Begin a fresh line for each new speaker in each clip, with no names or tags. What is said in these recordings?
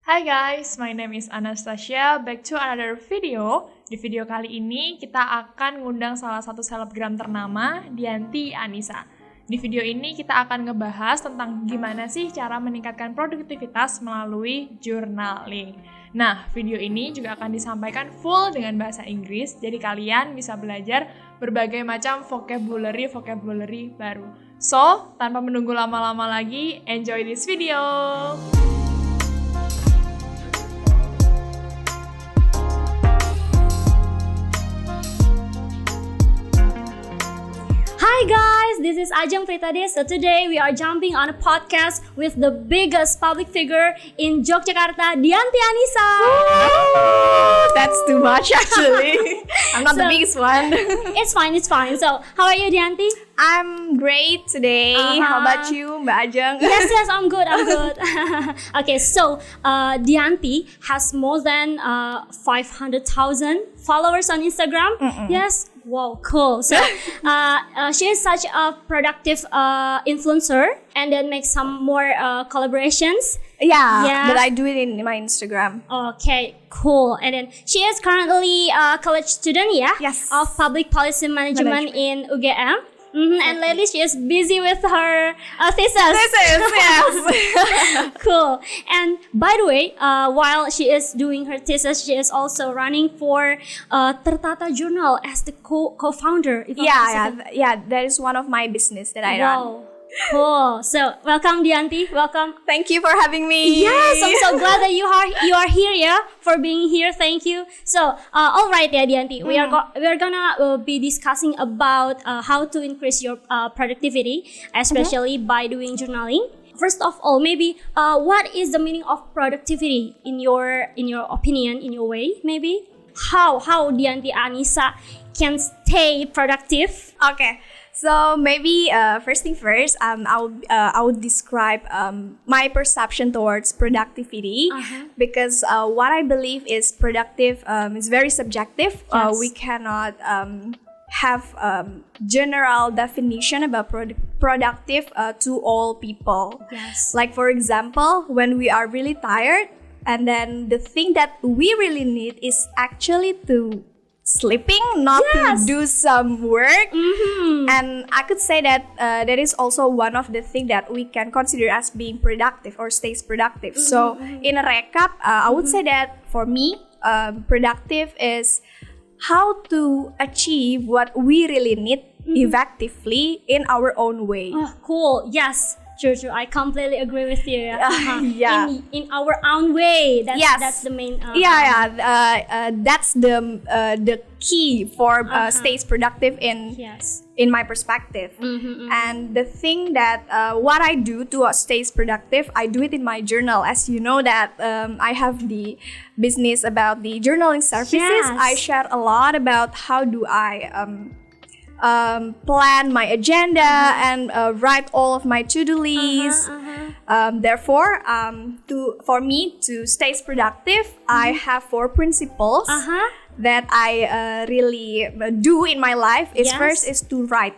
Hi guys, my name is Anastasia. Back to another video. Di video kali ini kita akan ngundang salah satu selebgram ternama, Diany Annisa. Di video ini kita akan ngebahas tentang gimana sih cara meningkatkan produktivitas melalui jurnaling. Nah, video ini juga akan disampaikan full dengan bahasa Inggris, jadi kalian bisa belajar berbagai macam vocabulary baru. So, tanpa menunggu lama-lama lagi, enjoy this video!
Hi guys, this is Ajeng Pritade. So today we are jumping on a podcast with the biggest public figure in Yogyakarta, Dianty Annisa.
That's too much actually. I'm not the biggest one.
It's fine. So how are you, Dianty?
I'm great today. How about you, Mbak Ajeng?
Yes, I'm good. Okay, so Dianty has more than 500,000 followers on Instagram. Yes. Wow, cool. So she is such a productive influencer and then make some more collaborations.
Yeah, but I do it in my Instagram.
Okay, cool. And then she is currently a college student,
Yes.
of public policy management in UGM. And lately she is busy with her thesis.
Yes.
Cool. And by the way, while she is doing her thesis, she is also running for Tertata Journal as the co-founder.
Yeah. That is one of my business that I run.
Wow. Cool. So welcome, Dianty. Welcome.
Thank you for having me.
Yes, I'm so glad that you are here, for being here. Thank you. So, all right, Dianty, we are gonna be discussing about how to increase your productivity, especially by doing journaling. First of all, maybe what is the meaning of productivity in your opinion, in your way? Maybe how Dianty Annisa can stay productive?
Okay. So maybe first thing first, I would describe my perception towards productivity because what I believe is productive is very subjective.
Yes.
We cannot have general definition about productive to all people.
Yes.
Like for example, when we are really tired, and then the thing that we really need is actually to sleeping, not
Yes.
to do some work. And I could say that that is also one of the things that we can consider as being productive or stays productive. So in a recap, I would say that for me, productive is how to achieve what we really need effectively in our own way.
Oh, cool. Yes. True. I completely agree with you.
Yeah.
In our own way.
Yes.
That's the main.
That's the key for stays productive in my perspective. And the thing that what I do to stays productive, I do it in my journal. As you know that I have the business about the journaling services.
Yes.
I share a lot about how do I plan my agenda and write all of my to-do lists. Therefore, for me to stay productive, I have 4 principles that I really do in my life. First is to write.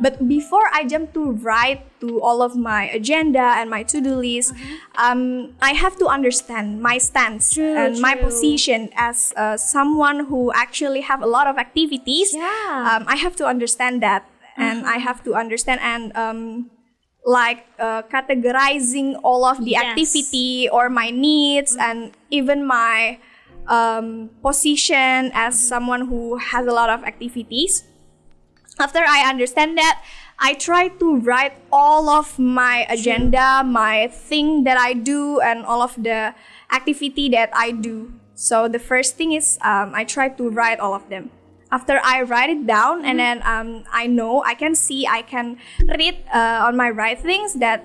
But before I jump to write to all of my agenda and my to-do list, I have to understand my stance and my position as someone who actually have a lot of activities. I have to understand that, and I have to understand and categorizing all of the activity or my needs and even my position as someone who has a lot of activities. After I understand that, I try to write all of my agenda, my thing that I do, and all of the activity that I do. So the first thing is I try to write all of them. After I write it down, and then I can read on my writings that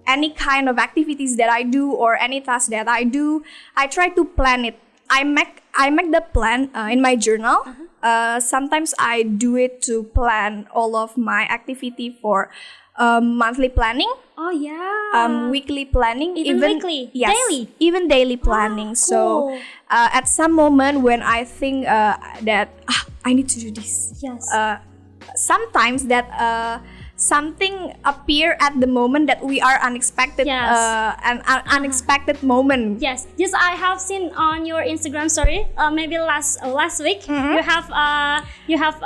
any kind of activities that I do or any task that I do, I try to plan it. I make the plan in my journal. Sometimes I do it to plan all of my activity for monthly planning.
Oh yeah.
Weekly planning.
Even weekly?
Yes,
Daily?
Even daily planning.
Cool.
So at some moment when I think that I need to do this.
Yes.
Sometimes that something appear at the moment that we are unexpected,
Yes.
an unexpected moment.
Yes, yes, I have seen on your Instagram story, maybe last week, you have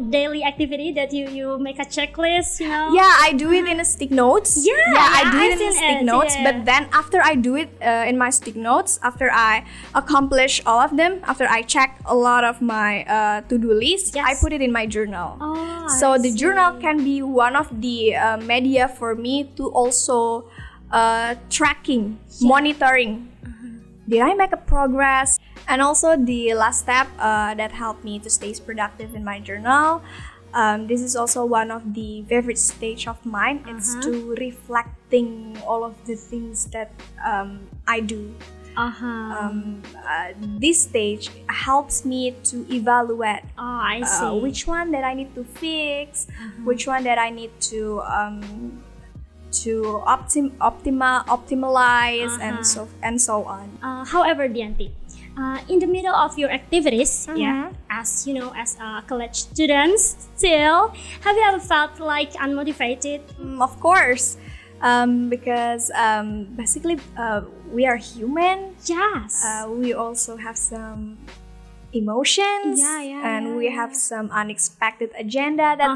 daily activity that you make a checklist,
Yeah, I do it in a stick notes. I do it in
seen
stick
it,
notes.
yeah.
But then after I do it in my stick notes, after I accomplish all of them, after I check a lot of my to-do list,
Yes.
I put it in my journal.
Oh,
So
I
the
see.
journal can be one of the media for me to also tracking, monitoring. Did I make a progress? And also the last step that helped me to stay productive in my journal. This is also one of the favorite stage of mine. It's to reflecting all of the things that I do. This stage helps me to evaluate
I see.
which one that I need to fix, which one that I need to optimize, and so on.
However, Dianty, in the middle of your activities, as you know, as a college student, still, have you ever felt like unmotivated?
Of course, because basically we are human.
Yes.
We also have some emotions, and we have some unexpected agenda that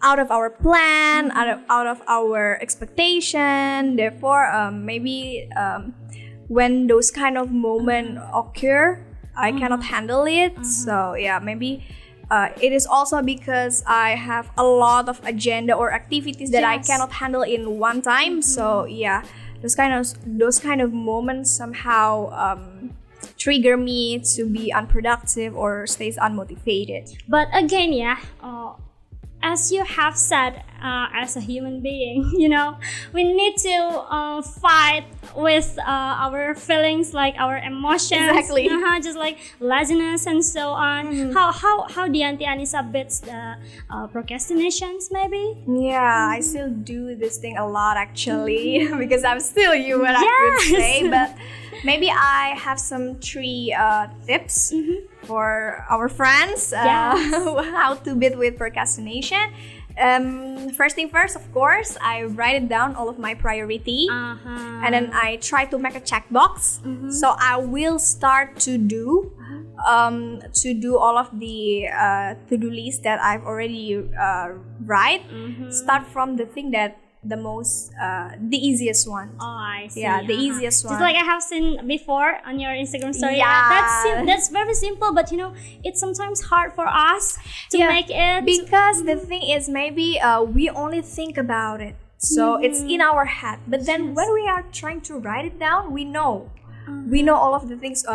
out of our plan, out of our expectation. Therefore, maybe when those kind of moments occur, I cannot handle it. So yeah, maybe it is also because I have a lot of agenda or activities that I
Yes.
cannot handle in one time. So yeah, those kind of moments somehow trigger me to be unproductive or stays unmotivated.
But again, as you have said, as a human being, we need to fight with our feelings, like our emotions,
Exactly.
just like laziness and so on. How Dianty Annisa beats the procrastinations, maybe?
Yeah, I still do this thing a lot actually because I'm still human, I
Yes.
could say. But maybe I have some 3 tips for our friends
Yes.
how to beat with procrastination. First thing first, of course, I write it down all of my priority, and then I try to make a checkbox. So I will start to do all of the to-do list that I've already write. Start from the thing that the easiest one.
Oh, I see.
Yeah, the easiest one.
Just like I have seen before on your Instagram story.
Yeah.
That's very simple, but it's sometimes hard for us to make it.
Because the thing is, maybe we only think about it, so it's in our head. But then when we are trying to write it down, we know all of the things.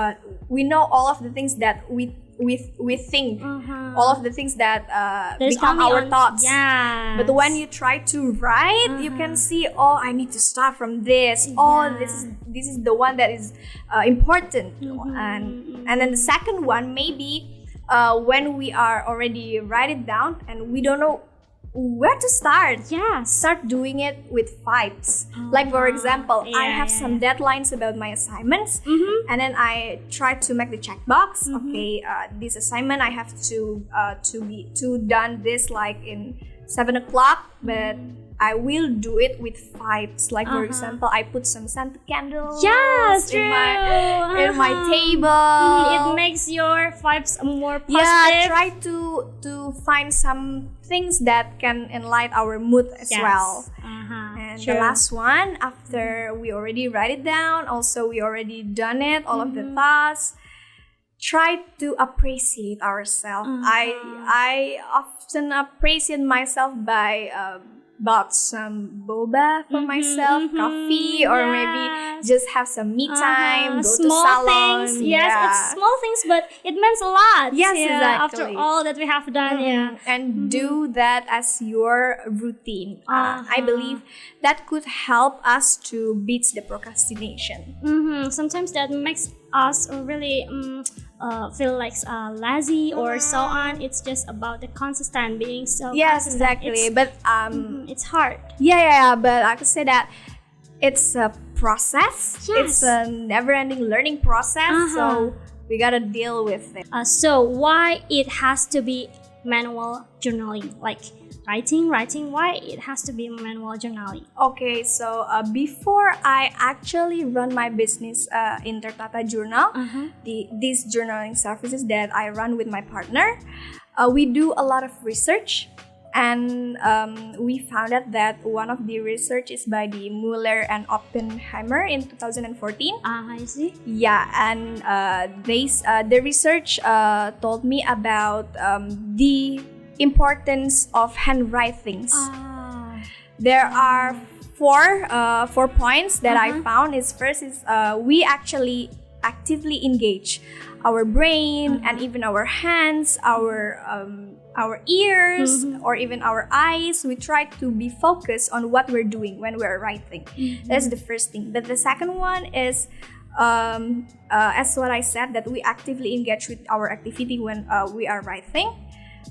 We know all of the things that we think, all of the things that
There's
become
coming
our
on-
thoughts.
Yes.
But when you try to write, you can see, oh, I need to start from this. Oh, this is the one that is important. And then the second one, maybe when we are already write it down and we don't know where to start. Start doing it with vibes. Like for example, I have some deadlines about my assignments, and then I try to make the checkbox. Okay, this assignment I have to be done this like in 7 o'clock, but I will do it with vibes. Like for example, I put some scented candles
Yes,
in
true.
in my table.
It makes your vibes more positive.
Yeah, try to find some things that can enlighten our mood as well. And the last one, after we already write it down, also we already done it, all of the tasks, try to appreciate ourselves. I often appreciate myself by bought some boba for myself, coffee, or maybe just have some me time, go to
small
salon.
things. Yes, it's small things, but it means a lot.
Yes,
After
exactly.
all that we have done,
And do that as your routine. I believe that could help us to beat the procrastination.
Sometimes that makes us really feel like lazy or so on. It's just about the consistent being so
Yes,
consistent.
exactly. But
It's hard.
yeah. But I could say that it's a process.
Yes.
It's a never-ending learning process. So we gotta deal with it.
So why it has to be manual journaling? Like writing? Why it has to be manual journaling?
Okay, so before I actually run my business, Intertata Journal, these journaling services that I run with my partner, we do a lot of research, and we found out that one of the research is by the Mueller and Oppenheimer in 2014.
I see.
Yeah, and the research told me about the importance of handwritings. There are four points that I found. First is we actually actively engage our brain and even our hands, our ears, or even our eyes. We try to be focused on what we're doing when we're writing. That's the first thing. But the second one is, as what I said, that we actively engage with our activity when we are writing.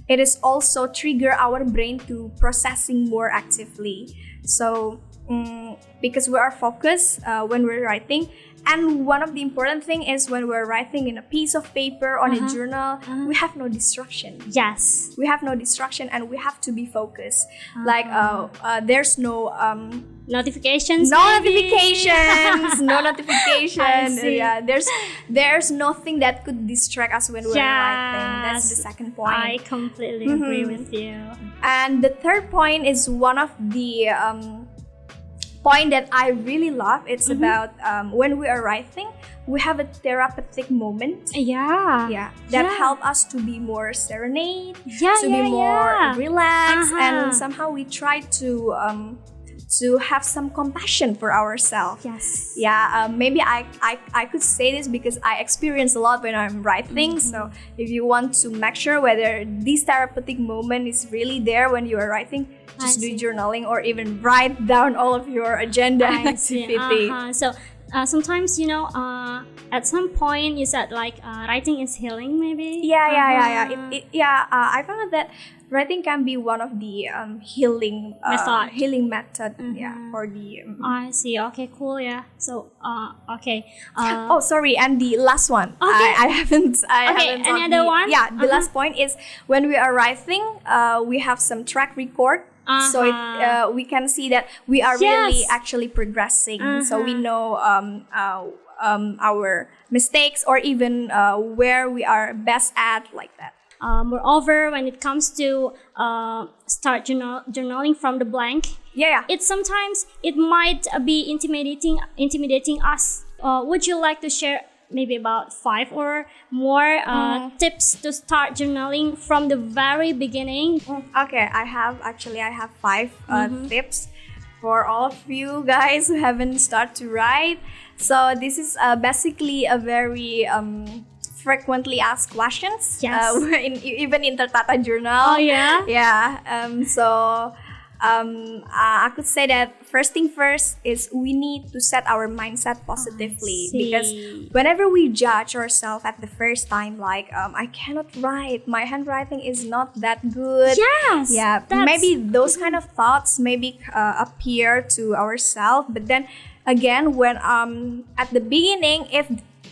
It is also trigger our brain to processing more actively. So because we are focused when we're writing. And one of the important thing is when we're writing in a piece of paper on a journal, we have no distraction.
Yes.
We have no distraction, and we have to be focused. Like there's no
notifications.
No notifications.
See.
Yeah, there's nothing that could distract us when we're writing. That's the second point.
I completely agree with you.
And the third point is one of the point that I really love. It's about when we are writing, we have a therapeutic moment.
Yeah.
That help us to be more serenade,
to
be more relaxed, and somehow we try to have some compassion for ourselves.
Yes.
Yeah, maybe I could say this because I experience a lot when I'm writing. So if you want to make sure whether this therapeutic moment is really there when you are writing, just do journaling or even write down all of your agenda and activity.
So sometimes, at some point you said like writing is healing, maybe.
Yeah. I found out that writing can be one of the healing method. For the.
I see. Okay, cool. Yeah. So okay.
Oh, sorry. And the last one.
Okay.
I haven't.
Any other one?
Yeah. The last point is when we are writing, we have some track record. So we can see that we are really actually progressing. So we know our mistakes or even where we are best at, like that.
Moreover, when it comes to start journaling from the blank, it sometimes it might be intimidating us. Would you like to share maybe about 5 or more tips to start journaling from the very beginning?
Okay, I have 5 tips for all of you guys who haven't started to write. So this is basically a very frequently asked questions.
Yes.
Even in Intertata Journal.
Oh yeah.
Yeah. So I could say that first thing first is we need to set our mindset positively, because whenever we judge ourselves at the first time, like I cannot write, my handwriting is not that good.
Yes.
Yeah. Maybe those kind of thoughts maybe appear to ourselves, but then again, when at the beginning,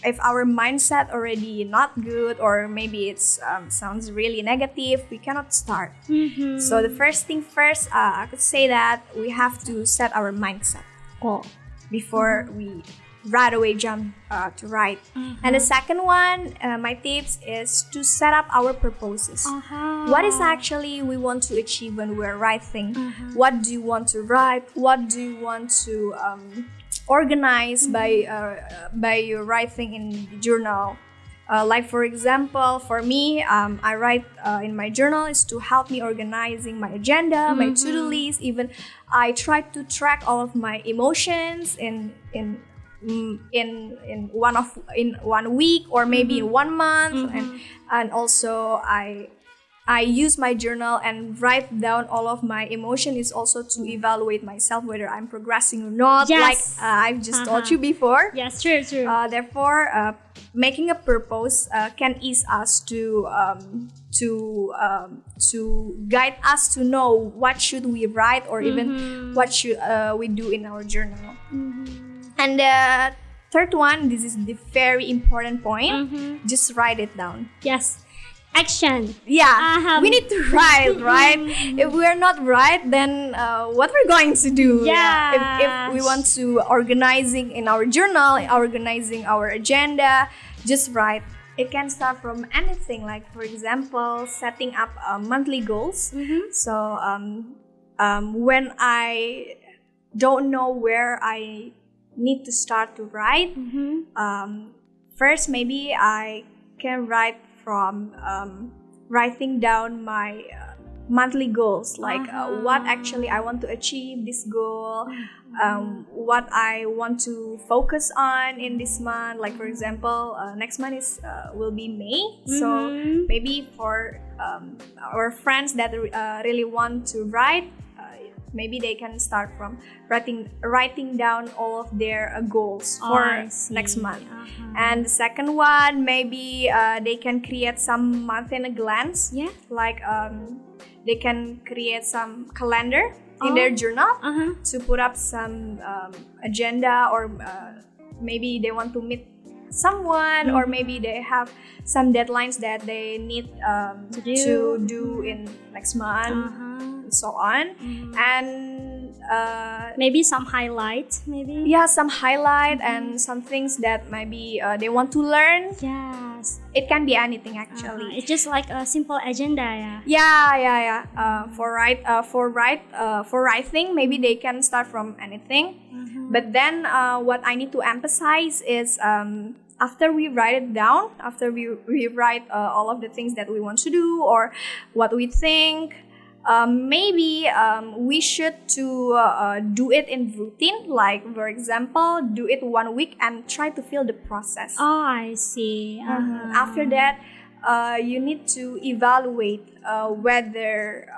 if our mindset already not good, or maybe it's sounds really negative, we cannot start. So the first thing first, I could say that we have to set our mindset before we right away jump to write. And the second one, my tips is to set up our purposes. What is actually we want to achieve when we're writing? What do you want to write? What do you want to organize by your writing in the journal? Like for example, for me, I write in my journal is to help me organizing my agenda, my to-do list. Even I try to track all of my emotions in 1 week or maybe in 1 month, and also I use my journal and write down all of my emotion is also to evaluate myself whether I'm progressing or not.
Yes.
Like I've just told you before.
Yes, true.
Therefore, making a purpose can ease us to guide us to know what should we write, or even what should we do in our journal. And the third one, this is the very important point. Just write it down.
Yes. action.
Yeah, we need to write, right? If we're not right, then what we're going to do?
Yeah.
If we want to organizing in our journal, organizing our agenda, just write. It can start from anything, like for example, setting up monthly goals. So when I don't know where I need to start to write, first maybe I can write from writing down my monthly goals, like what actually I want to achieve this goal, what I want to focus on in this month. Like for example, next month is will be May, so maybe for our friends that really want to write, maybe they can start from writing down all of their goals for next month. And the second one, maybe they can create some month in a glance. Like they can create some calendar in their journal to put up some agenda, or maybe they want to meet someone, or maybe they have some deadlines that they need to do in next month, and so on. And
maybe some highlight, maybe.
Some highlight and some things that maybe they want to learn.
Yes.
It can be anything actually.
It's just like a simple agenda,
For writing, maybe they can start from anything. But then what I need to emphasize is after we write it down, after we write all of the things that we want to do or what we think, maybe we should to do it in routine. Like for example, do it 1 week and try to feel the process.
Oh, I see.
After that, you need to evaluate whether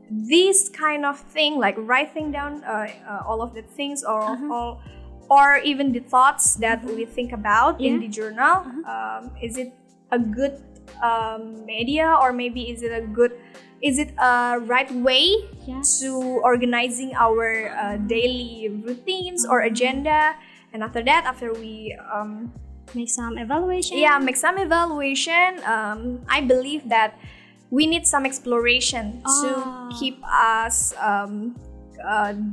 this kind of thing, like writing down all of the things or even the thoughts that we think about in the journal, is it a good media, or maybe is it a right way to organizing our daily routines or agenda? And after that, after we
make some evaluation.
Make some evaluation. I believe that we need some exploration to keep us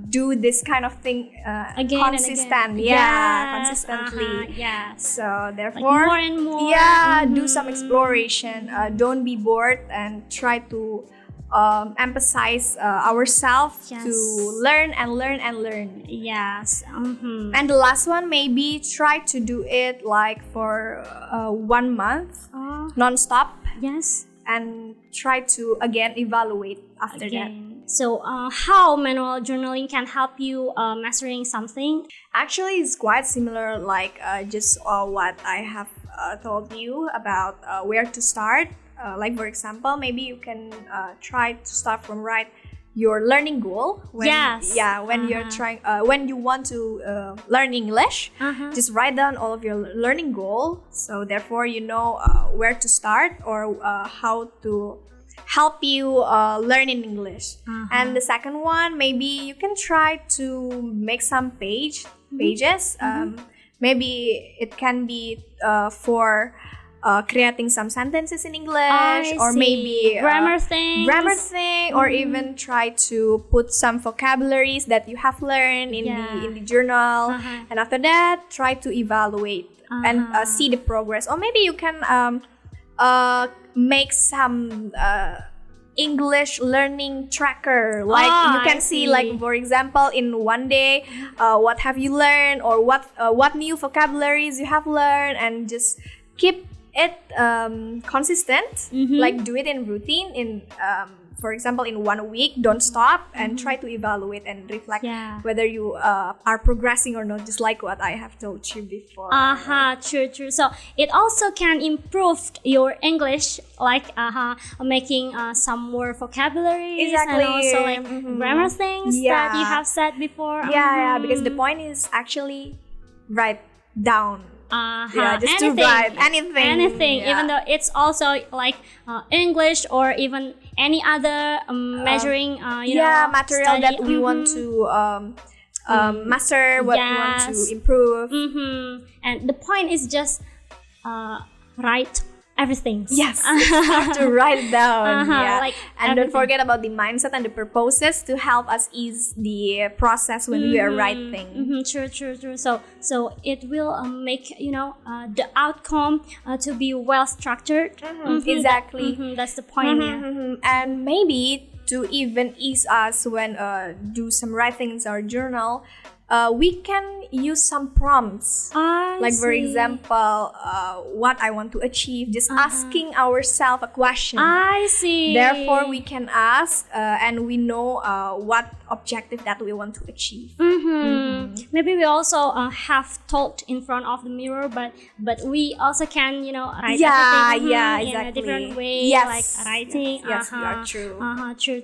do this kind of thing
again
consistent.
and again.
Consistently. So therefore,
like more and more.
Do some exploration. Don't be bored and try to emphasize ourselves to learn and learn and learn. And the last one, maybe try to do it like for 1 month non-stop. And try to again evaluate after that.
So how manual journaling can help you mastering something?
Actually, it's quite similar, like just what I have told you about where to start. Like for example, maybe you can try to start from write your learning goal. When you're trying, when you want to learn English, just write down all of your learning goal. So therefore, you know where to start or how to help you learn in English. And the second one, maybe you can try to make some pages. Maybe it can be for creating some sentences in English, or maybe
grammar thing,
or even try to put some vocabularies that you have learned in the journal. And after that, try to evaluate and see the progress. Or maybe you can make some English learning tracker, like you can see, like for example, in 1 day, what have you learned, or what new vocabularies you have learned, and just keep it consistent. Like do it in routine in for example in 1 week. Don't stop and try to evaluate and reflect whether you are progressing or not, just like what I have told you before.
True. So it also can improve your English, like making some more vocabularies and also like grammar things that you have said before.
Because the point is actually write down. Just
anything,
to write anything.
Even though it's also like English or even any other measuring
material that we want to master, what we want to improve.
And the point is just write everything.
Yes, start to write it down. Yeah,
like
and don't
everything.
forget about the mindset and the purposes to help us ease the process when we are writing.
True. So it will make the outcome to be well structured.
Exactly.
That's the point. Yeah.
And maybe to even ease us when do some writings or journal, we can use some prompts. Like for example, what I want to achieve, just asking ourselves a question.
I see.
Therefore, we can ask and we know what objective that we want to achieve.
Maybe we also have thought in front of the mirror, but we also can write everything in a different way, like writing.
Yes, you are true.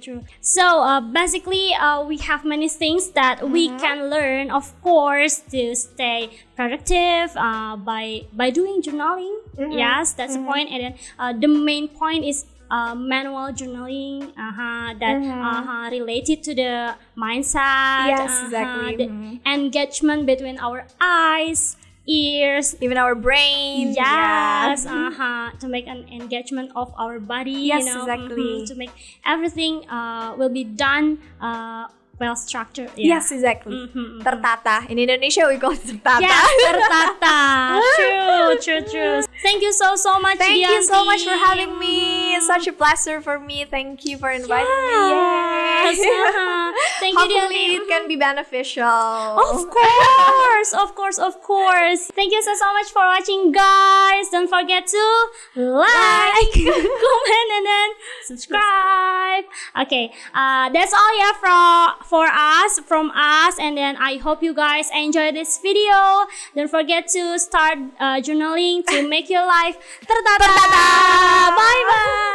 True. So basically, we have many things that we can learn, of course, to stay productive by doing journaling. Yes, that's the point. And then the main point is manual journaling that related to the mindset.
Yes, exactly.
The engagement between our eyes, ears,
even our brain.
Yes, to make an engagement of our body.
Yes, exactly.
To make everything will be done well structured.
Yes, exactly. Tertata. In Indonesia, we call it tertata.
Yes, tertata. True. Thank you so much,
Thank you so
Dianty.
much for having me. It's such a pleasure for me. Thank you for inviting me.
Yes.
Yay.
Thank you,
Hopefully,
Dianty.
it can be beneficial.
Of course. Thank you so much for watching, guys. Don't forget to like, comment, and then subscribe. Okay, that's all from us, and then I hope you guys enjoy this video. Don't forget to start journaling to make your life tertata. Bye bye.